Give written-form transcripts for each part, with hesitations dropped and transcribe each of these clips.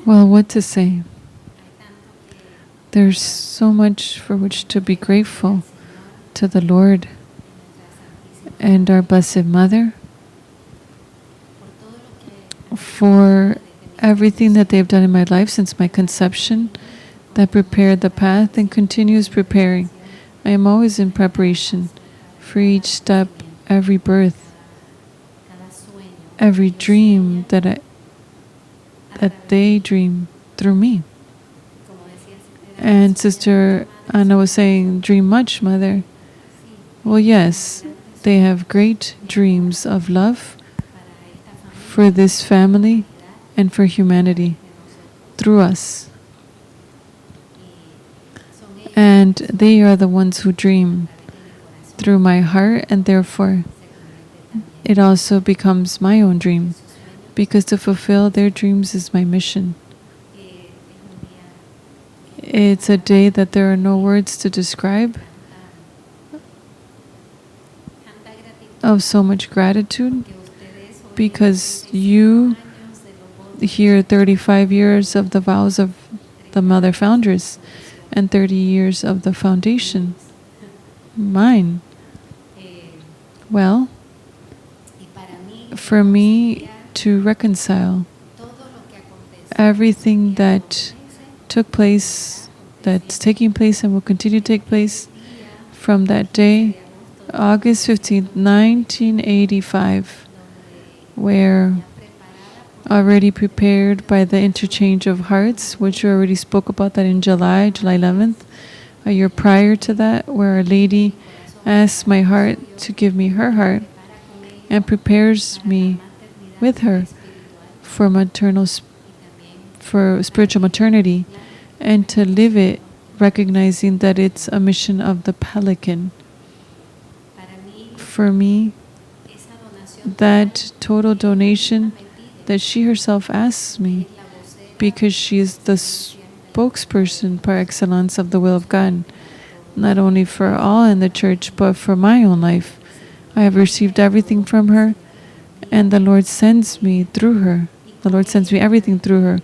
Well, what to say? There's so much for which to be grateful to the Lord and our Blessed Mother for everything that they've done in my life since my conception, that prepared the path and continues preparing. I am always in preparation for each step, every birth, every dream that they dream through me. And Sister Anna was saying, dream much, Mother. Well, yes, they have great dreams of love for this family and for humanity through us. And they are the ones who dream through my heart, and therefore it also becomes my own dream, because to fulfill their dreams is my mission. It's a day that there are no words to describe, of so much gratitude, because you hear 35 years of the vows of the Mother Foundress and 30 years of the foundation, mine. Well, for me to reconcile everything that took place, that's taking place and will continue to take place from that day, August 15th, 1985, where already prepared by the interchange of hearts, which we already spoke about that in July 11th, a year prior to that, where Our Lady asks my heart to give me her heart and prepares me with her for spiritual maternity, and to live it recognizing that it's a mission of the pelican. For me, that total donation that she herself asks me, because she is the spokesperson par excellence of the will of God, not only for all in the church, but for my own life. I have received everything from her, and the Lord sends me through her. The Lord sends me everything through her.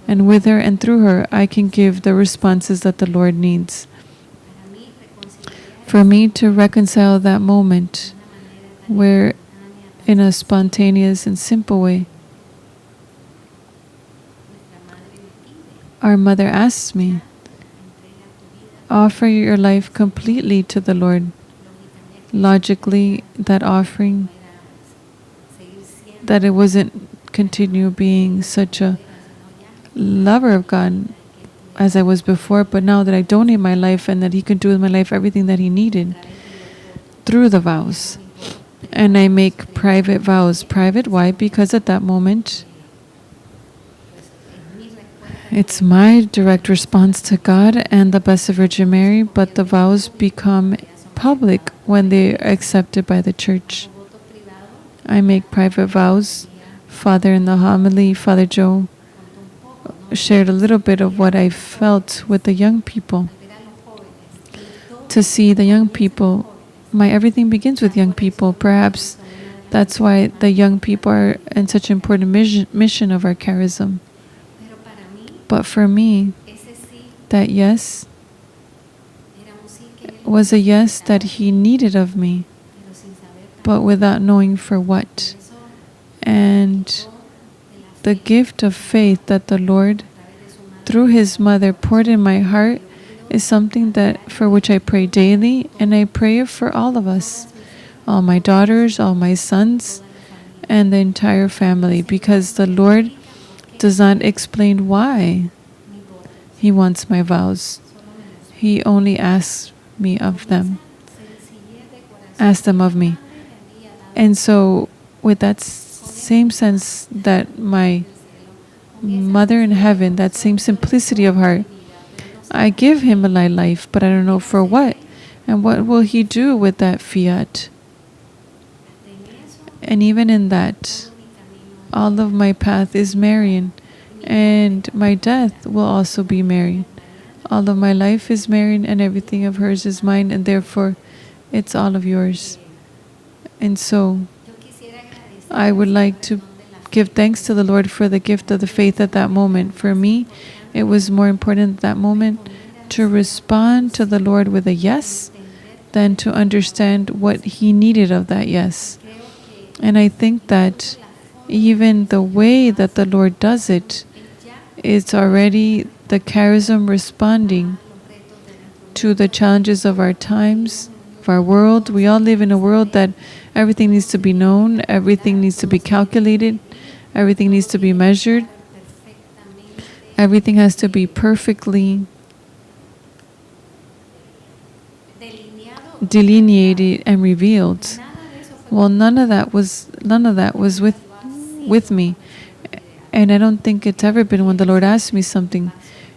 And with her and through her, I can give the responses that the Lord needs. For me to reconcile that moment where, in a spontaneous and simple way, our Mother asks me, offer your life completely to the Lord. Logically, that offering, that it wasn't continue being such a lover of God as I was before, but now that I donate my life and that He can do with my life everything that He needed through the vows. And I make private vows. Private, why? Because at that moment, it's my direct response to God and the Blessed Virgin Mary, but the vows become public when they are accepted by the Church. I make private vows. Father, in the homily, Father Joe shared a little bit of what I felt with the young people. To see the young people, everything begins with young people. Perhaps that's why the young people are in such an important mission of our charism. But for me, that yes was a yes that He needed of me, but without knowing for what. And the gift of faith that the Lord, through His Mother, poured in my heart is something that for which I pray daily, and I pray it for all of us, all my daughters, all my sons, and the entire family, because the Lord does not explain why He wants my vows. He only asks me of them. Ask them of me. And so, with that same sense that my Mother in heaven, that same simplicity of heart, I give Him my life, but I don't know for what. And what will He do with that fiat? And even in that, all of my path is Marian, and my death will also be Marian. All of my life is Marian, and everything of hers is mine, and therefore it's all of yours. And so I would like to give thanks to the Lord for the gift of the faith at that moment. For me, it was more important at that moment to respond to the Lord with a yes than to understand what He needed of that yes. And I think that even the way that the Lord does it, it's already the charism responding to the challenges of our times, of our world. We all live in a world that everything needs to be known, everything needs to be calculated, everything needs to be measured, everything has to be perfectly delineated and revealed. Well, none of that was with me. And I don't think it's ever been when the Lord asks me something.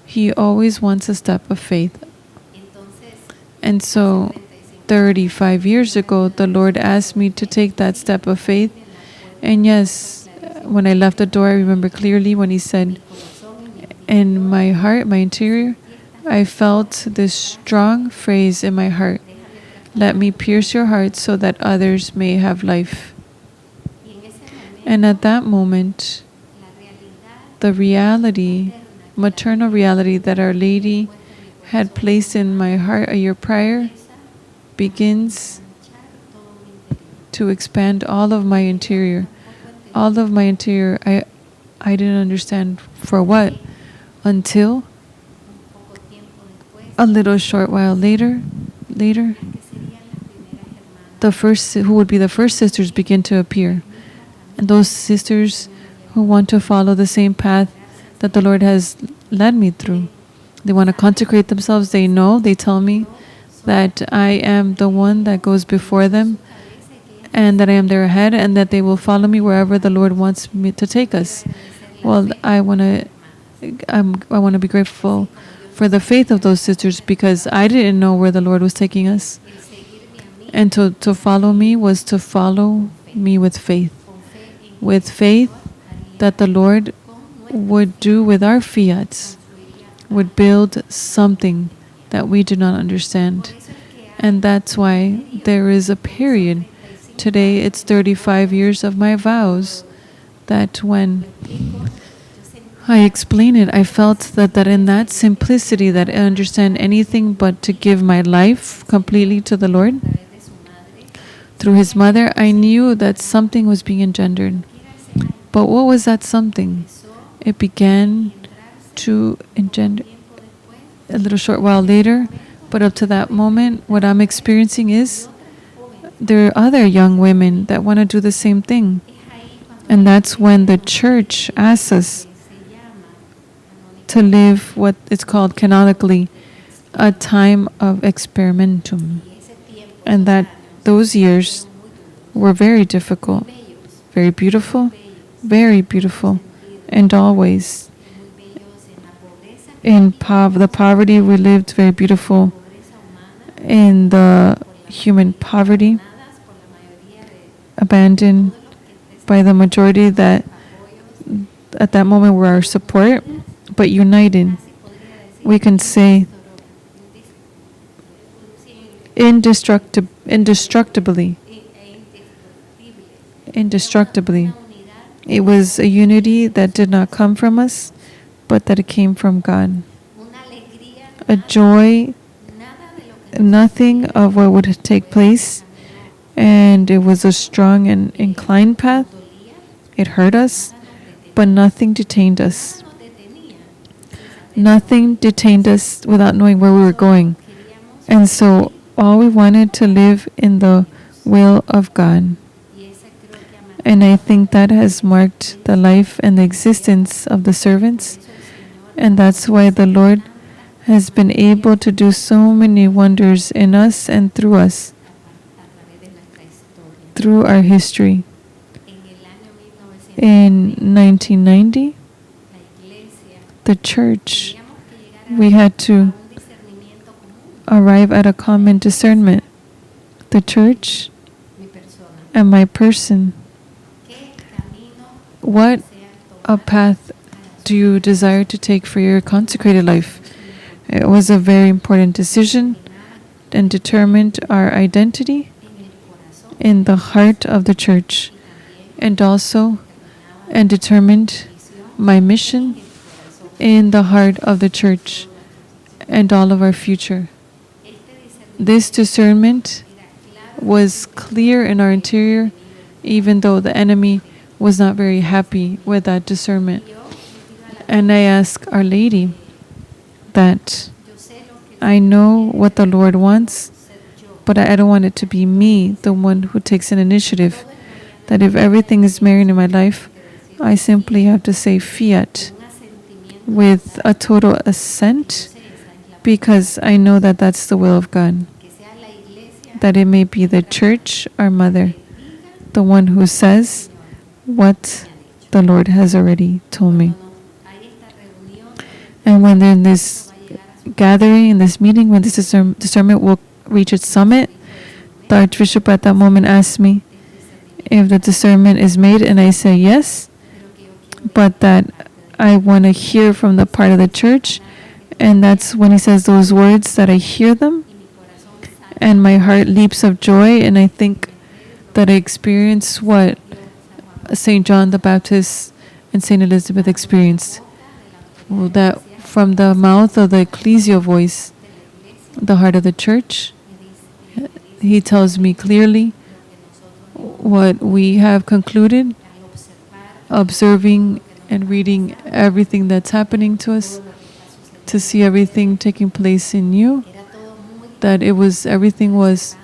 He always wants a step of faith. And so 35 years ago, the Lord asked me to take that step of faith. And yes, when I left the door, I remember clearly when He said, in my heart, my interior, I felt this strong phrase in my heart, "Let me pierce your heart so that others may have life." And at that moment, the reality, maternal reality that Our Lady had placed in my heart a year prior begins to expand all of my interior. All of my interior, I didn't understand for what, until a little short while later, who would be the first sisters begin to appear. And those sisters who want to follow the same path that the Lord has led me through. They want to consecrate themselves. They know, they tell me that I am the one that goes before them and that I am their head and that they will follow me wherever the Lord wants me to take us. Well, I want to be grateful for the faith of those sisters because I didn't know where the Lord was taking us. And to follow me was to follow me with faith. With faith that the Lord would do with our fiats, would build something that we do not understand. And that's why there is a period. Today it's 35 years of my vows that when I explain it, I felt that in that simplicity that I understand anything but to give my life completely to the Lord. Through His mother, I knew that something was being engendered. But what was that something? It began to engender a little short while later, but up to that moment, what I'm experiencing is there are other young women that want to do the same thing. And that's when the church asks us to live what is called canonically a time of experimentum. And that those years were very difficult, very beautiful, and always in the poverty we lived, very beautiful, in the human poverty, abandoned by the majority that at that moment were our support, but united. We can say indestructibly. It was a unity that did not come from us, but that it came from God. A joy, nothing of what would take place, and it was a strong and inclined path. It hurt us, but nothing detained us. Nothing detained us without knowing where we were going. And so all we wanted to live in the will of God. And I think that has marked the life and the existence of the servants. And that's why the Lord has been able to do so many wonders in us and through us, through our history. In 1990, the church, we had to arrive at a common discernment. The church and my person. What a path do you desire to take for your consecrated life? It was a very important decision and determined our identity in the heart of the church. And also, and determined my mission in the heart of the church and all of our future. This discernment was clear in our interior, even though the enemy was not very happy with that discernment. And I ask Our Lady that I know what the Lord wants, but I don't want it to be me, the one who takes an initiative. That if everything is married in my life, I simply have to say fiat with a total assent, because I know that that's the will of God. That it may be the church, our mother, the one who says what the Lord has already told me. And when they're in this gathering, in this meeting, when this discernment will reach its summit, the Archbishop at that moment asked me if the discernment is made, and I say yes, but that I want to hear from the part of the church. And that's when he says those words that I hear them, and my heart leaps of joy, and I think that I experience what St. John the Baptist and St. Elizabeth experienced. Well, that from the mouth of the ecclesial voice, the heart of the church, he tells me clearly what we have concluded, observing and reading everything that's happening to us, to see everything taking place in you, that everything was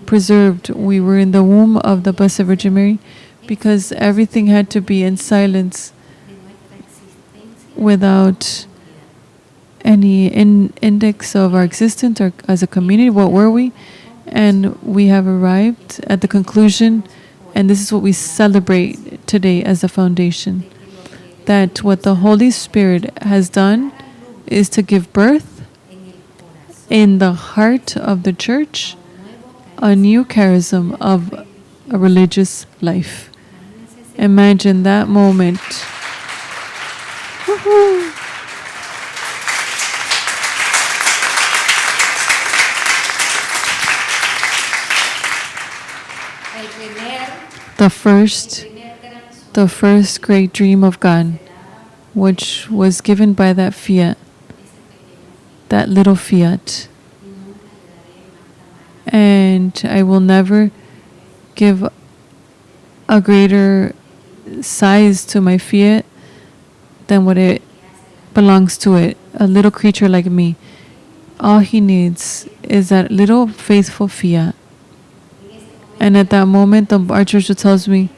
preserved. We were in the womb of the Blessed Virgin Mary, because everything had to be in silence, without any index of our existence or as a community. What were we? And we have arrived at the conclusion, and this is what we celebrate today as a foundation, that what the Holy Spirit has done is to give birth in the heart of the church a new charism of a religious life. Imagine that moment. Woohoo! The first great dream of God, which was given by that fiat, that little fiat. And I will never give a greater size to my fiat than what it belongs to it. A little creature like me, all he needs is that little faithful fiat. And at that moment, the Archbishop tells me,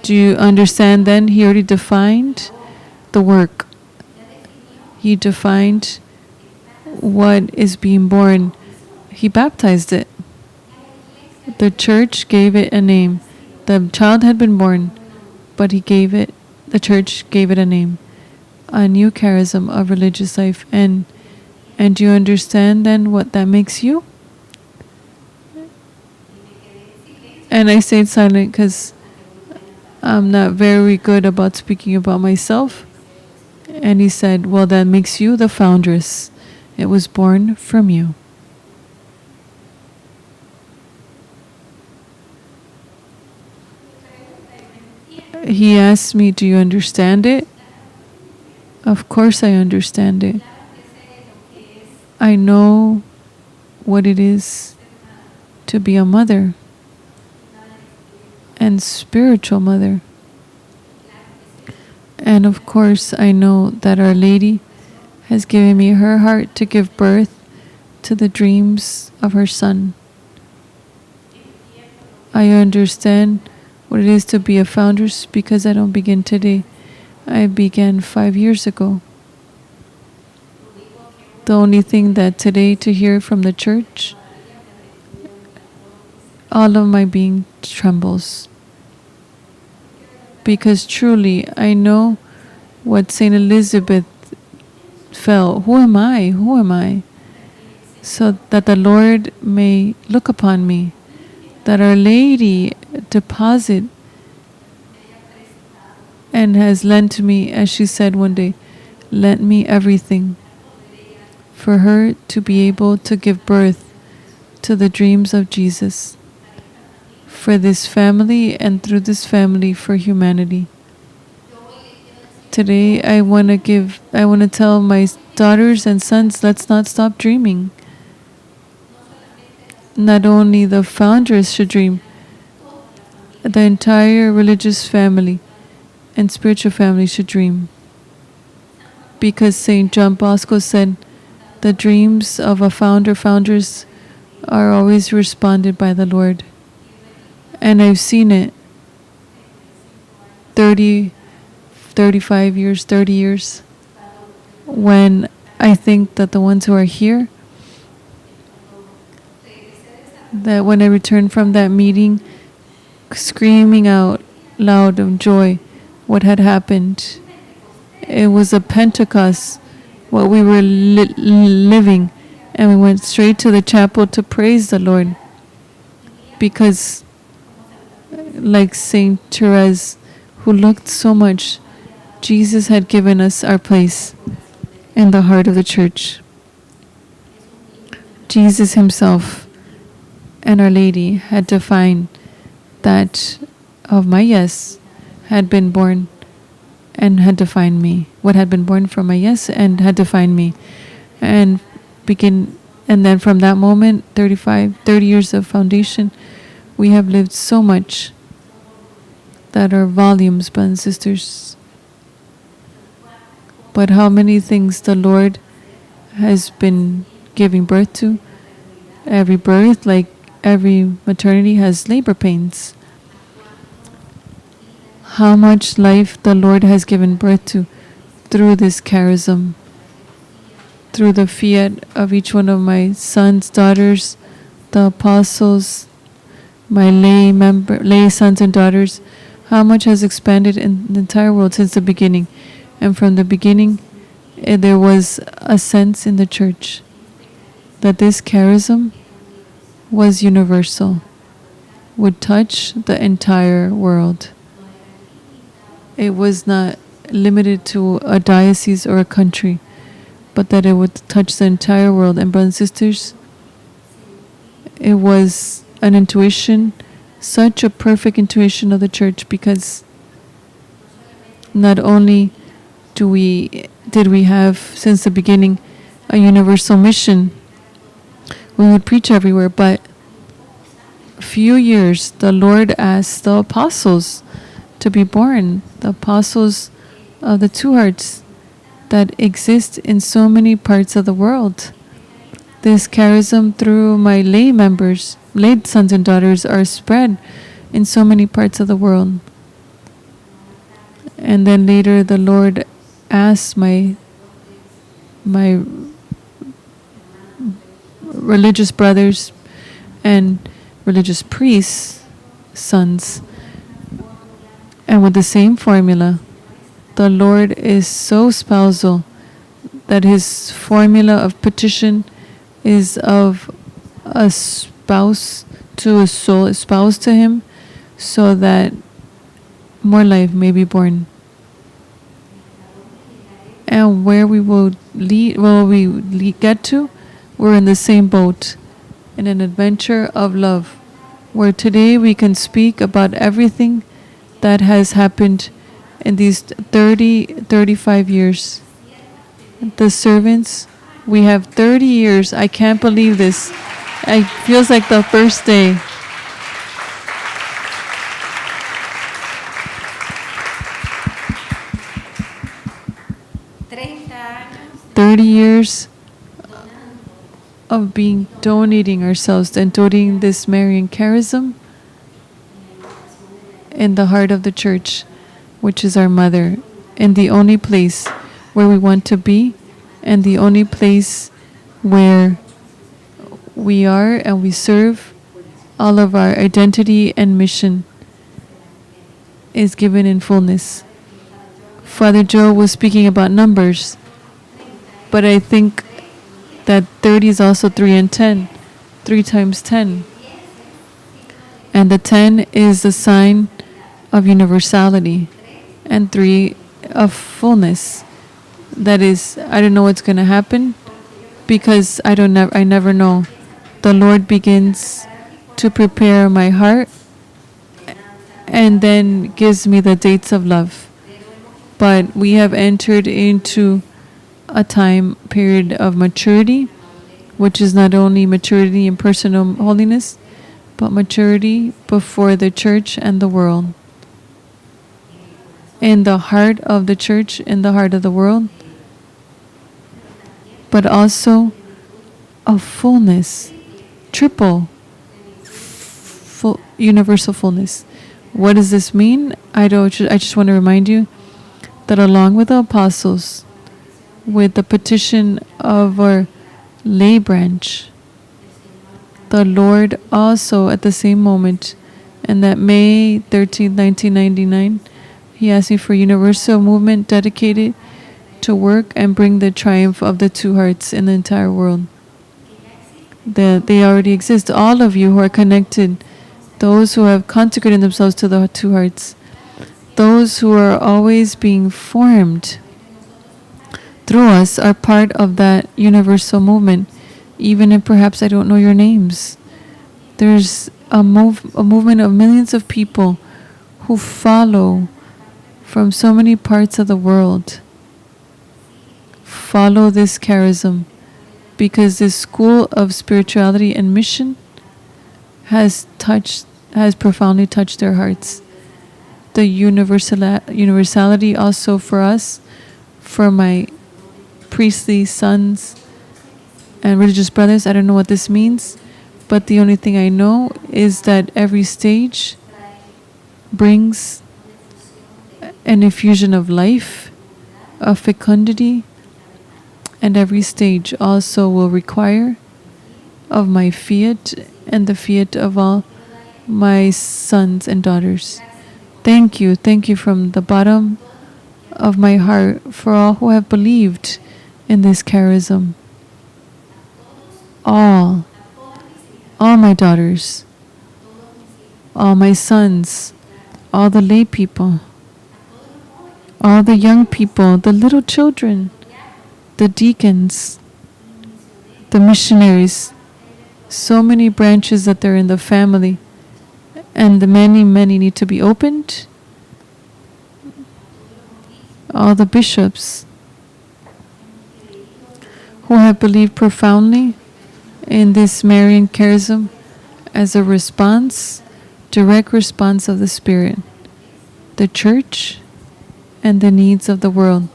do you understand then? He already defined the work. He defined what is being born. He baptized it. The church gave it a name. The child had been born, but the church gave it a name. A new charism of religious life. And do you understand then what that makes you? And I stayed silent because I'm not very good about speaking about myself. And he said, well, that makes you the Foundress. It was born from you. He asked me, do you understand it? Of course I understand it. I know what it is to be a mother, and spiritual mother. And of course I know that Our Lady has given me her heart to give birth to the dreams of her Son. I understand what it is to be a Foundress, because I don't begin today. I began 5 years ago. The only thing that today to hear from the church, all of my being trembles. Because truly I know what St. Elizabeth felt. Who am I? Who am I? So that the Lord may look upon me. That Our Lady deposit and has lent me, as she said one day, lent me everything for her to be able to give birth to the dreams of Jesus for this family, and through this family for humanity. Today I want to tell my daughters and sons, let's not stop dreaming. Not only the Foundress should dream, the entire religious family and spiritual family should dream. Because St. John Bosco said, the dreams of a foundress are always responded by the Lord. And I've seen it 30 years, when I think that the ones who are here, that when I returned from that meeting, screaming out loud of joy what had happened. It was a Pentecost, what we were living, and we went straight to the chapel to praise the Lord. Because, like Saint Therese, who looked so much, Jesus had given us our place in the heart of the church. Jesus himself and Our Lady had defined that of my yes had been born and had defined me. What had been born from my yes and had defined me. And then from that moment, 30 years of foundation, we have lived so much that are volumes, brothers and sisters. But how many things the Lord has been giving birth to. Every birth, like every maternity, has labor pains. How much life the Lord has given birth to through this charism, through the fiat of each one of my sons, daughters, the apostles, my lay sons and daughters. How much has expanded in the entire world since the beginning. And from the beginning, there was a sense in the church that this charism was universal, would touch the entire world. It was not limited to a diocese or a country, but that it would touch the entire world. And brothers and sisters, it was an intuition, such a perfect intuition of the church, because not only did we have since the beginning a universal mission, we would preach everywhere, but few years the Lord asked the apostles to be born, the apostles of the two hearts that exist in so many parts of the world. This charism through my lay sons and daughters are spread in so many parts of the world. And then later the Lord asked my religious brothers and religious priests' sons, and with the same formula. The Lord is so spousal that his formula of petition is of a spouse to a soul, espoused to him, so that more life may be born. And where we will get to, we're in the same boat, in an adventure of love, where today we can speak about everything that has happened in these 35 years. The servants, we have 30 years. I can't believe this. It feels like the first day. Years of donating ourselves and donating this Marian charism in the heart of the church, which is our mother, in the only place where we want to be, and the only place where we are and we serve. All of our identity and mission is given in fullness. Father Joe was speaking about numbers, but I think that 30 is also 3 and 10. 3 times 10. And the 10 is the sign of universality. And 3 of fullness. That is, I don't know what's going to happen, because I never know. The Lord begins to prepare my heart and then gives me the dates of love. but we have entered into a time period of maturity, which is not only maturity in personal holiness, but maturity before the church and the world. In the heart of the church, in the heart of the world, but also a fullness, triple, full, universal fullness. What does this mean? I just want to remind you that along with the apostles, with the petition of our lay branch, the Lord also at the same moment, and that May 13th, 1999, He asked me for a universal movement dedicated to work and bring the triumph of the two hearts in the entire world. That they already exist. All of you who are connected, those who have consecrated themselves to the two hearts, those who are always being formed through us are part of that universal movement, even if perhaps I don't know your names. There's a movement of millions of people who follow from so many parts of the world. Follow this charism, because this school of spirituality and mission has profoundly touched their hearts. The universality also for us, for my priestly sons and religious brothers. I don't know what this means, but the only thing I know is that every stage brings an infusion of life, of fecundity, and every stage also will require of my fiat and the fiat of all my sons and daughters. Thank you from the bottom of my heart for all who have believed in this charism. All my daughters, all my sons, all the lay people, all the young people, the little children, the deacons, the missionaries, so many branches that they're in the family, and the many need to be opened. All the bishops who have believed profoundly in this Marian charism as a response, direct response of the Spirit, the church, and the needs of the world.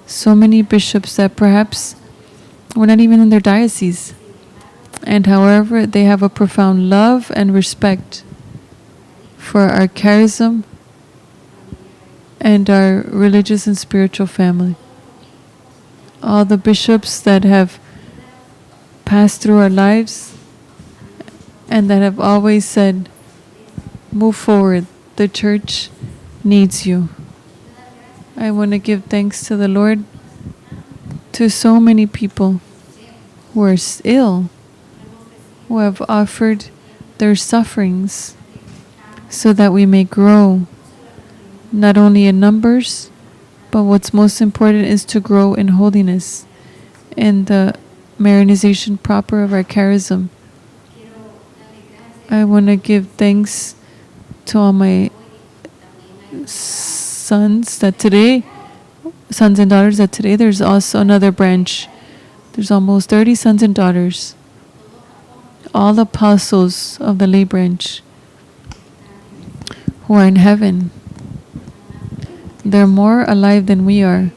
So many bishops that perhaps were not even in their diocese, and however they have a profound love and respect for our charism and our religious and spiritual family. All the bishops that have passed through our lives and that have always said, move forward, the church needs you. I want to give thanks to the Lord to so many people who are ill, who have offered their sufferings so that we may grow, not only in numbers, but what's most important is to grow in holiness, in the Marianization proper of our charism. I want to give thanks to all my sons and daughters, that today there's also another branch. There's almost 30 sons and daughters, all apostles of the lay branch who are in heaven. They're more alive than we are.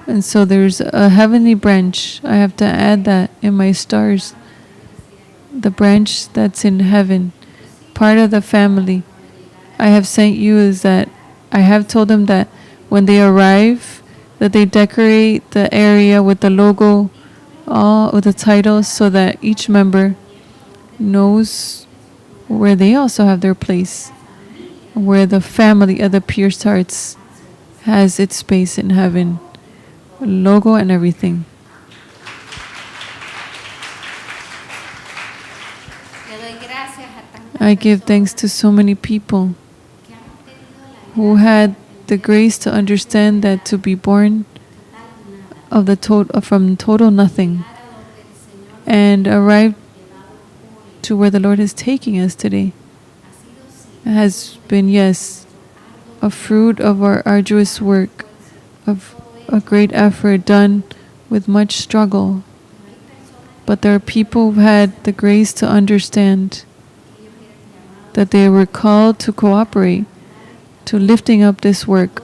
And so there's a heavenly branch. I have to add that in my stars. The branch that's in heaven, part of the family I have sent you, is that I have told them that when they arrive, that they decorate the area with the logo, all with the titles, so that each member knows where they also have their place, where the family of the pierced hearts has its space in heaven, logo and everything. I give thanks to so many people who had the grace to understand that to be born of the from total nothing and arrive to where the Lord is taking us today has been, yes, a fruit of our arduous work of a great effort done with much struggle. But there are people who had the grace to understand that they were called to cooperate, to lifting up this work.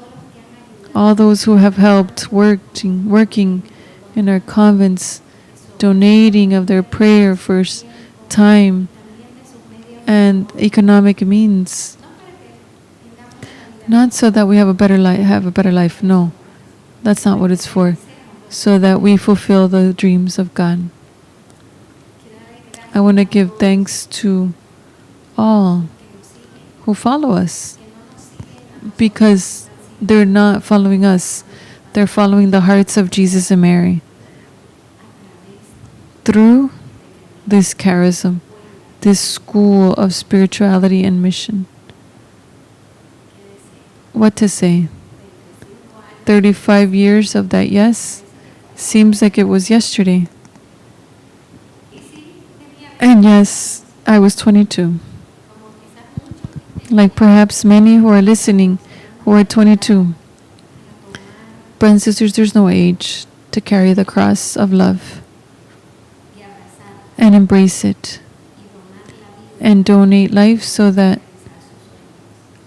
All those who have helped working in our convents, donating of their prayer for time and economic means. Not so that we have a better life. No, that's not what it's for. So that we fulfill the dreams of God. I want to give thanks to all who follow us, because they're not following us. They're following the hearts of Jesus and Mary. Through this charism, this school of spirituality and mission. What to say? 35 years of that yes seems like it was yesterday. And yes, I was 22. Like perhaps many who are listening who are 22. Brothers and sisters, there's no age to carry the cross of love and embrace it and donate life so that,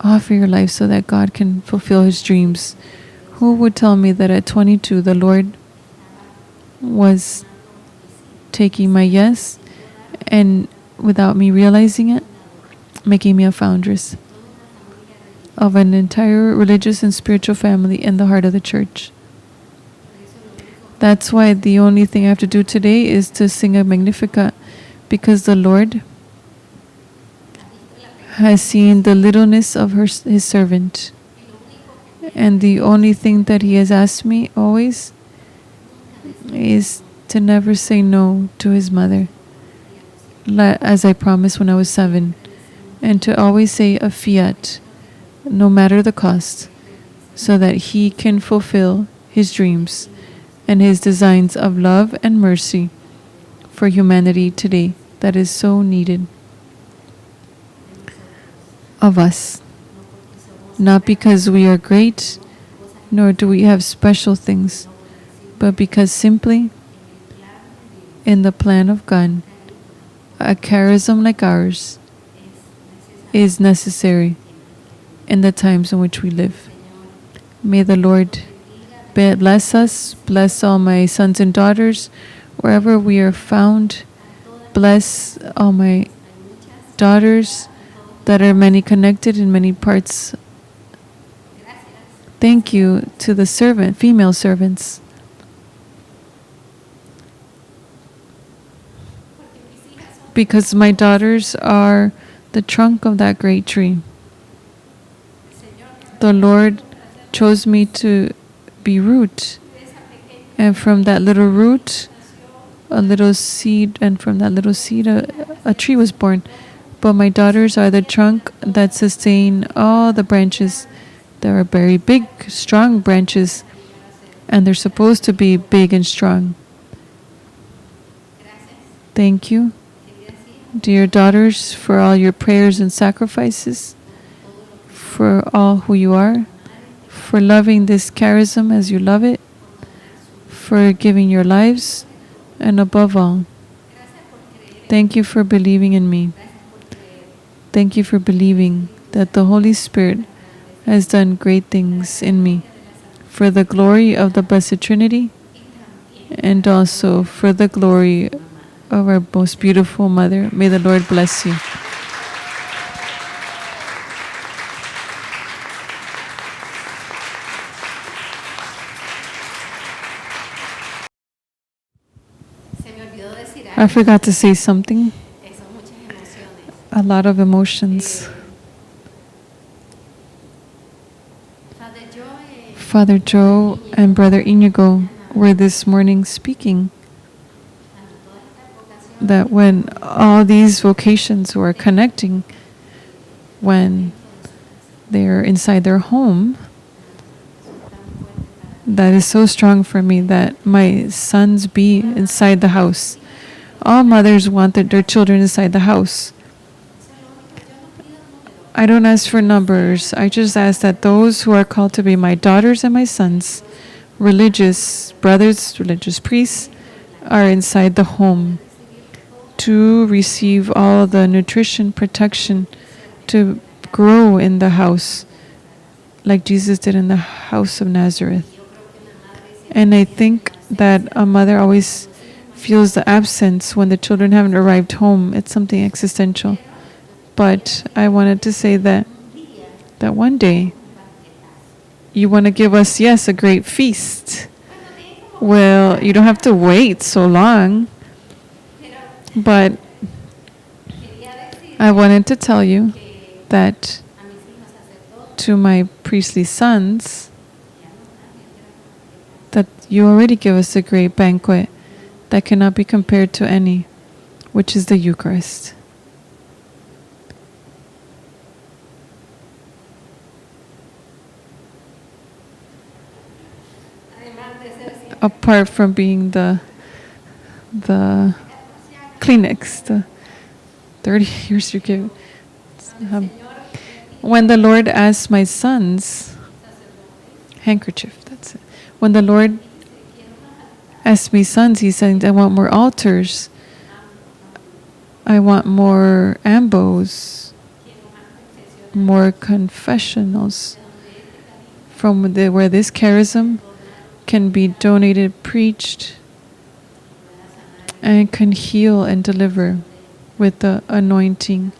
offer your life so that God can fulfill His dreams. Who would tell me that at 22 the Lord was taking my yes and without me realizing it, making me a foundress of an entire religious and spiritual family in the heart of the church. That's why the only thing I have to do today is to sing a Magnificat, because the Lord has seen the littleness of His servant. And the only thing that He has asked me always is to never say no to His mother, as I promised when I was 7, and to always say a fiat, no matter the cost, so that He can fulfill His dreams and His designs of love and mercy for humanity today that is so needed of us. Not because we are great, nor do we have special things, but because simply in the plan of God, a charism like ours is necessary in the times in which we live. May the Lord bless us, bless all my sons and daughters, wherever we are found. Bless all my daughters that are many connected in many parts. Thank you to the female servants. Because my daughters are the trunk of that great tree. The Lord chose me to be root, and from that little root, a little seed, and from that little seed, a tree was born. But my daughters are the trunk that sustain all the branches. There are very big, strong branches, and they're supposed to be big and strong. Thank you, dear daughters, for all your prayers and sacrifices, for all who you are, for loving this charism as you love it, for giving your lives, and above all, thank you for believing in me. Thank you for believing that the Holy Spirit has done great things in me for the glory of the Blessed Trinity and also for the glory of our most beautiful Mother. May the Lord bless you. I forgot to say something. A lot of emotions. Father Joe and Brother Inigo were this morning speaking that when all these vocations were connecting, when they're inside their home, that is so strong for me that my sons be inside the house. All mothers want their children inside the house. I don't ask for numbers. I just ask that those who are called to be my daughters and my sons, religious brothers, religious priests, are inside the home to receive all the nutrition, protection, to grow in the house like Jesus did in the house of Nazareth. And I think that a mother always feels the absence when the children haven't arrived home. It's something existential. But I wanted to say that one day you want to give us, yes, a great feast. Well, you don't have to wait so long. But I wanted to tell you that to my priestly sons, that you already give us a great banquet that cannot be compared to any, which is the Eucharist. Apart from being the Kleenex, the 30 years you give. When the Lord asked my sons, handkerchief, that's it. When the Lord asked me sons, he said, I want more altars. I want more ambos, more confessionals, from where this charism can be donated, preached, and can heal and deliver with the anointing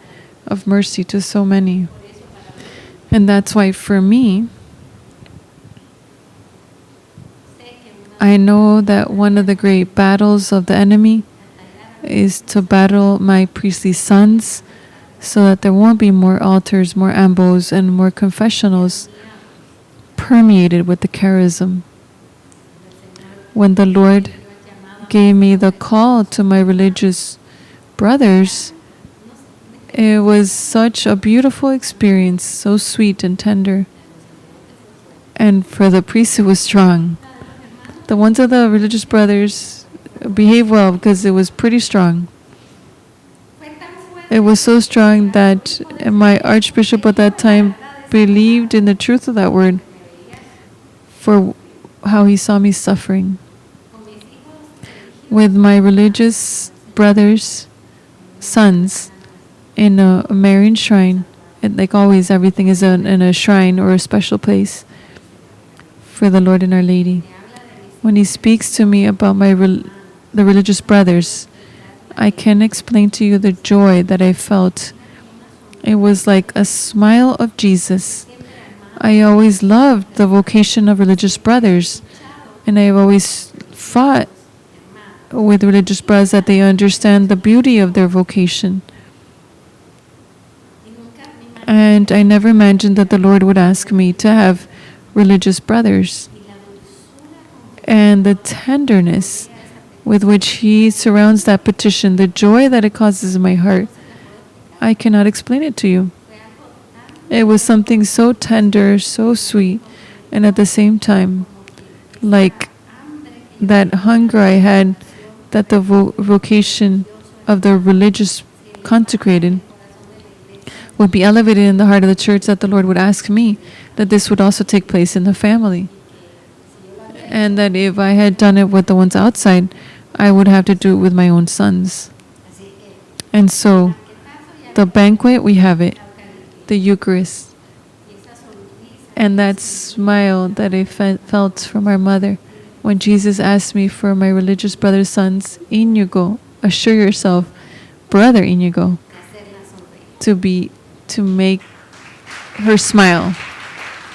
of mercy to so many. And that's why for me, I know that one of the great battles of the enemy is to battle my priestly sons so that there won't be more altars, more ambos, and more confessionals permeated with the charism. When the Lord gave me the call to my religious brothers, it was such a beautiful experience, so sweet and tender. And for the priests, it was strong. The ones of the religious brothers behaved well because it was pretty strong. It was so strong that my archbishop at that time believed in the truth of that word for how he saw me suffering. With my religious brothers, sons, in a Marian shrine, and like always, everything is in a shrine or a special place for the Lord and Our Lady. When he speaks to me about the religious brothers, I can explain to you the joy that I felt. It was like a smile of Jesus. I always loved the vocation of religious brothers, and I've always fought with religious brothers that they understand the beauty of their vocation. And I never imagined that the Lord would ask me to have religious brothers. And the tenderness with which he surrounds that petition, the joy that it causes in my heart, I cannot explain it to you. It was something so tender, so sweet, and at the same time, like that hunger I had that the vocation of the religious consecrated would be elevated in the heart of the church, that the Lord would ask me that this would also take place in the family. And that if I had done it with the ones outside, I would have to do it with my own sons. And so, the banquet, we have it, the Eucharist. And that smile that I felt from our mother when Jesus asked me for my religious brother's sons, Íñigo, assure yourself, brother Íñigo, to make her smile.